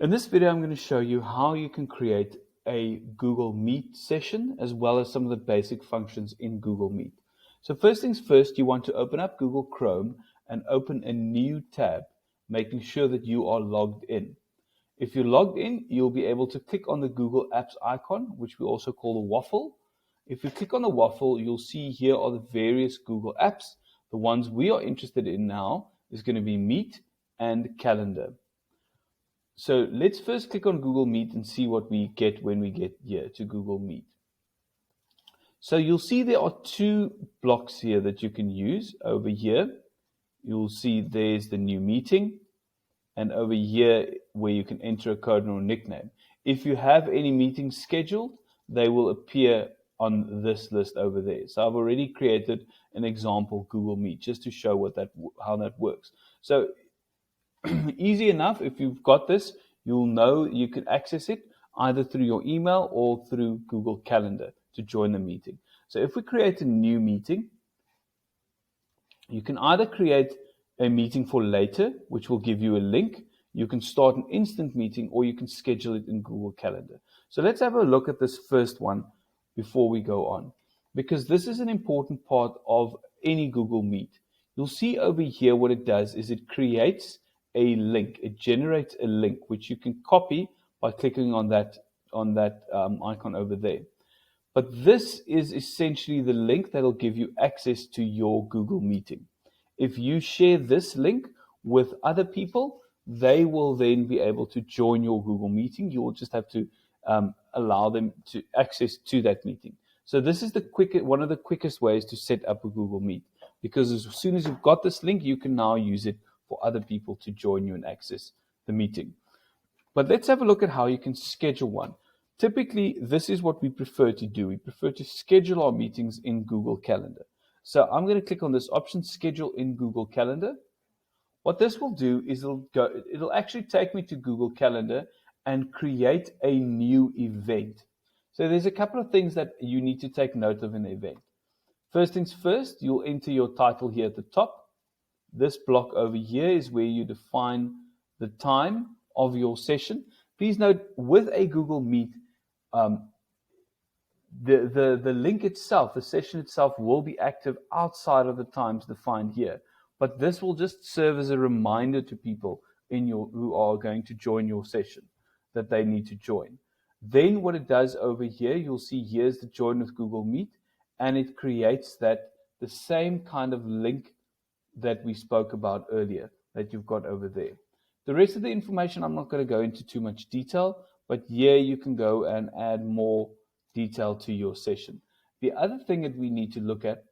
In this video, I'm going to show you how you can create a Google Meet session as well as some of the basic functions in Google Meet. So first things first, you want to open up Google Chrome and open a new tab, making sure that you are logged in. If you're logged in, you'll be able to click on the Google Apps icon, which we also call the waffle. If you click on the waffle, you'll see here are the various Google Apps. The ones we are interested in now is going to be Meet and Calendar. So let's first click on Google Meet and see what we get when we get here to Google Meet. So you'll see there are two blocks here that you can use. Over here, you'll see there's the new meeting, and over here where you can enter a code or a nickname. If you have any meetings scheduled, they will appear on this list over there. So I've already created an example Google Meet just to show how that works. So easy enough. If you've got this, you'll know you can access it either through your email or through Google Calendar to join the meeting. So if we create a new meeting, you can either create a meeting for later, which will give you a link. You can start an instant meeting, or you can schedule it in Google Calendar. So let's have a look at this first one before we go on, because this is an important part of any Google Meet. You'll see over here what it does is it creates a link. It generates a link which you can copy by clicking on that icon over there. But this is essentially the link that will give you access to your Google Meeting. If you share this link with other people, they will then be able to join your Google Meeting. You will just have to allow them to access to that meeting. So this is one of the quickest ways to set up a Google Meet, because as soon as you've got this link, you can now use it for other people to join you and access the meeting. But let's have a look at how you can schedule one. Typically, this is what we prefer to do. We prefer to schedule our meetings in Google Calendar. So I'm going to click on this option, Schedule in Google Calendar. What this will do is it'll actually take me to Google Calendar and create a new event. So there's a couple of things that you need to take note of in the event. First things first, you'll enter your title here at the top. This block over here is where you define the time of your session. Please note, with a Google Meet, the link itself, the session itself, will be active outside of the times defined here. But this will just serve as a reminder to people who are going to join your session that they need to join. Then what it does over here, you'll see here's the Join with Google Meet, and it creates the same kind of link that we spoke about earlier that you've got over there. The rest of the information I'm not going to go into too much detail, but here you can go and add more detail to your session. The other thing that we need to look at,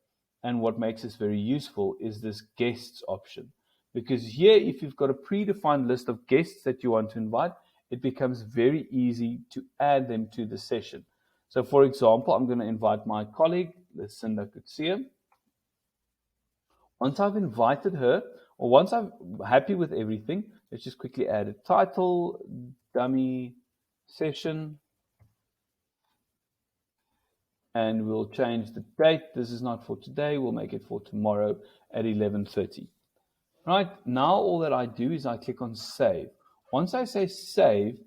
and what makes this very useful, is this guests option. Because here, if you've got a predefined list of guests that you want to invite, it becomes very easy to add them to the session. So for example, I'm going to invite my colleague, Lucinda Kutsia. Once I've invited her, or once I'm happy with everything, let's just quickly add a title, dummy session, and we'll change the date. This is not for today. We'll make it for tomorrow at 11:30. Right, now all that I do is I click on Save. Once I say Save,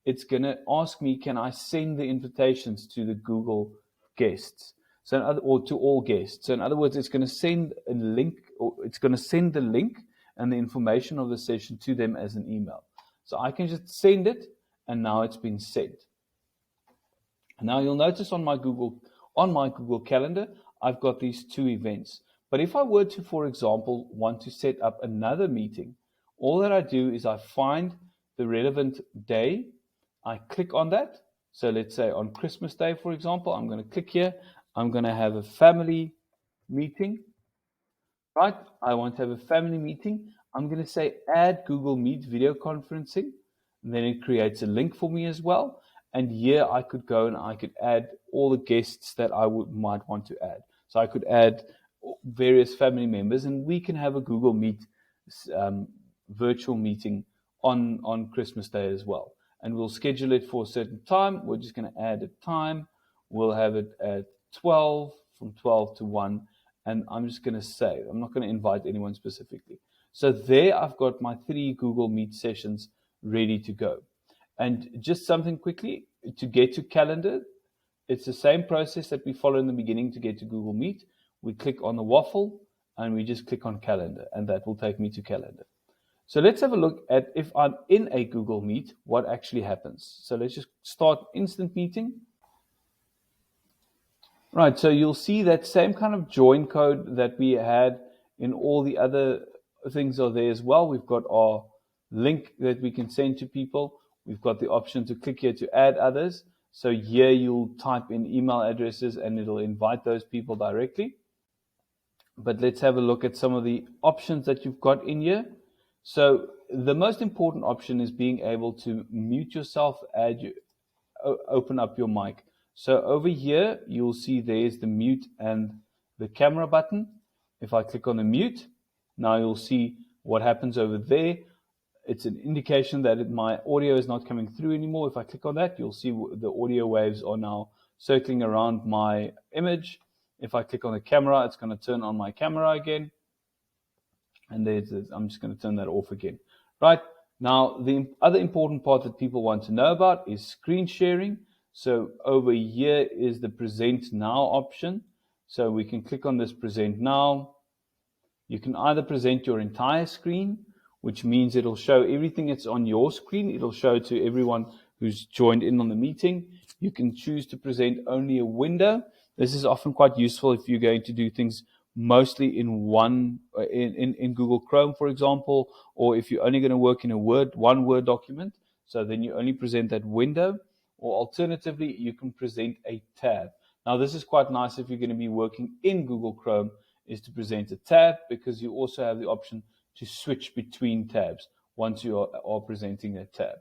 it's going to ask me, can I send the invitations to the Google guests? Or to all guests. So in other words, it's going to send a link, or it's going to send the link and the information of the session to them as an email. So I can just send it, and now it's been sent. Now you'll notice on my Google Calendar, I've got these two events. But if I were to, for example, want to set up another meeting, all that I do is I find the relevant day, I click on that. So let's say on Christmas Day, for example, I'm going to click here. I'm going to have a family meeting, right? I want to have a family meeting. I'm going to say add Google Meet video conferencing, and then it creates a link for me as well. And here I could go and I could add all the guests that I might want to add. So I could add various family members, and we can have a Google Meet virtual meeting on Christmas Day as well. And we'll schedule it for a certain time. We're just going to add a time. We'll have it at 12, from 12 to 1, and I'm just going to say, I'm not going to invite anyone specifically. So there I've got my 3 Google Meet sessions ready to go. And just something quickly to get to Calendar, it's the same process that we follow in the beginning to get to Google Meet. We click on the waffle and we just click on Calendar, and that will take me to Calendar. So let's have a look at if I'm in a Google Meet, what actually happens. So let's just start instant meeting. Right, so you'll see that same kind of join code that we had in all the other things are there as well. We've got our link that we can send to people. We've got the option to click here to add others. So here you'll type in email addresses and it'll invite those people directly. But let's have a look at some of the options that you've got in here. So the most important option is being able to mute yourself, open up your mic. So over here, you'll see there's the mute and the camera button. If I click on the mute, now you'll see what happens over there. It's an indication that my audio is not coming through anymore. If I click on that, you'll see the audio waves are now circling around my image. If I click on the camera, it's going to turn on my camera again. And I'm just going to turn that off again. Right, now the other important part that people want to know about is screen sharing. So over here is the present now option. So we can click on this present now. You can either present your entire screen, which means it'll show everything that's on your screen. It'll show to everyone who's joined in on the meeting. You can choose to present only a window. This is often quite useful if you're going to do things mostly in Google Chrome, for example, or if you're only going to work in one Word document. So then you only present that window. Or alternatively, you can present a tab. Now, this is quite nice if you're going to be working in Google Chrome, is to present a tab, because you also have the option to switch between tabs once you are presenting a tab.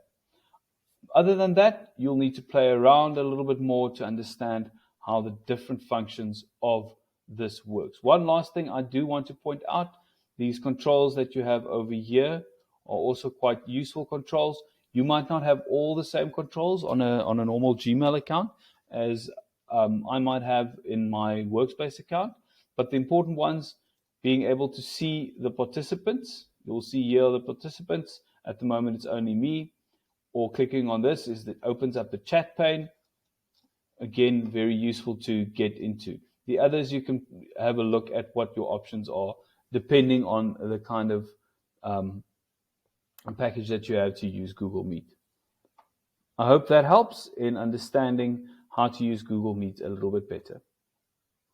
Other than that, you'll need to play around a little bit more to understand how the different functions of this works. One last thing I do want to point out, these controls that you have over here are also quite useful controls. You might not have all the same controls on a normal Gmail account as I might have in my Workspace account, but the important ones, being able to see the participants. You'll see here the participants. At the moment, it's only me. Or clicking on this opens up the chat pane. Again, very useful to get into. The others, you can have a look at what your options are, depending on the kind of package that you have to use Google Meet. I hope that helps in understanding how to use Google Meet a little bit better.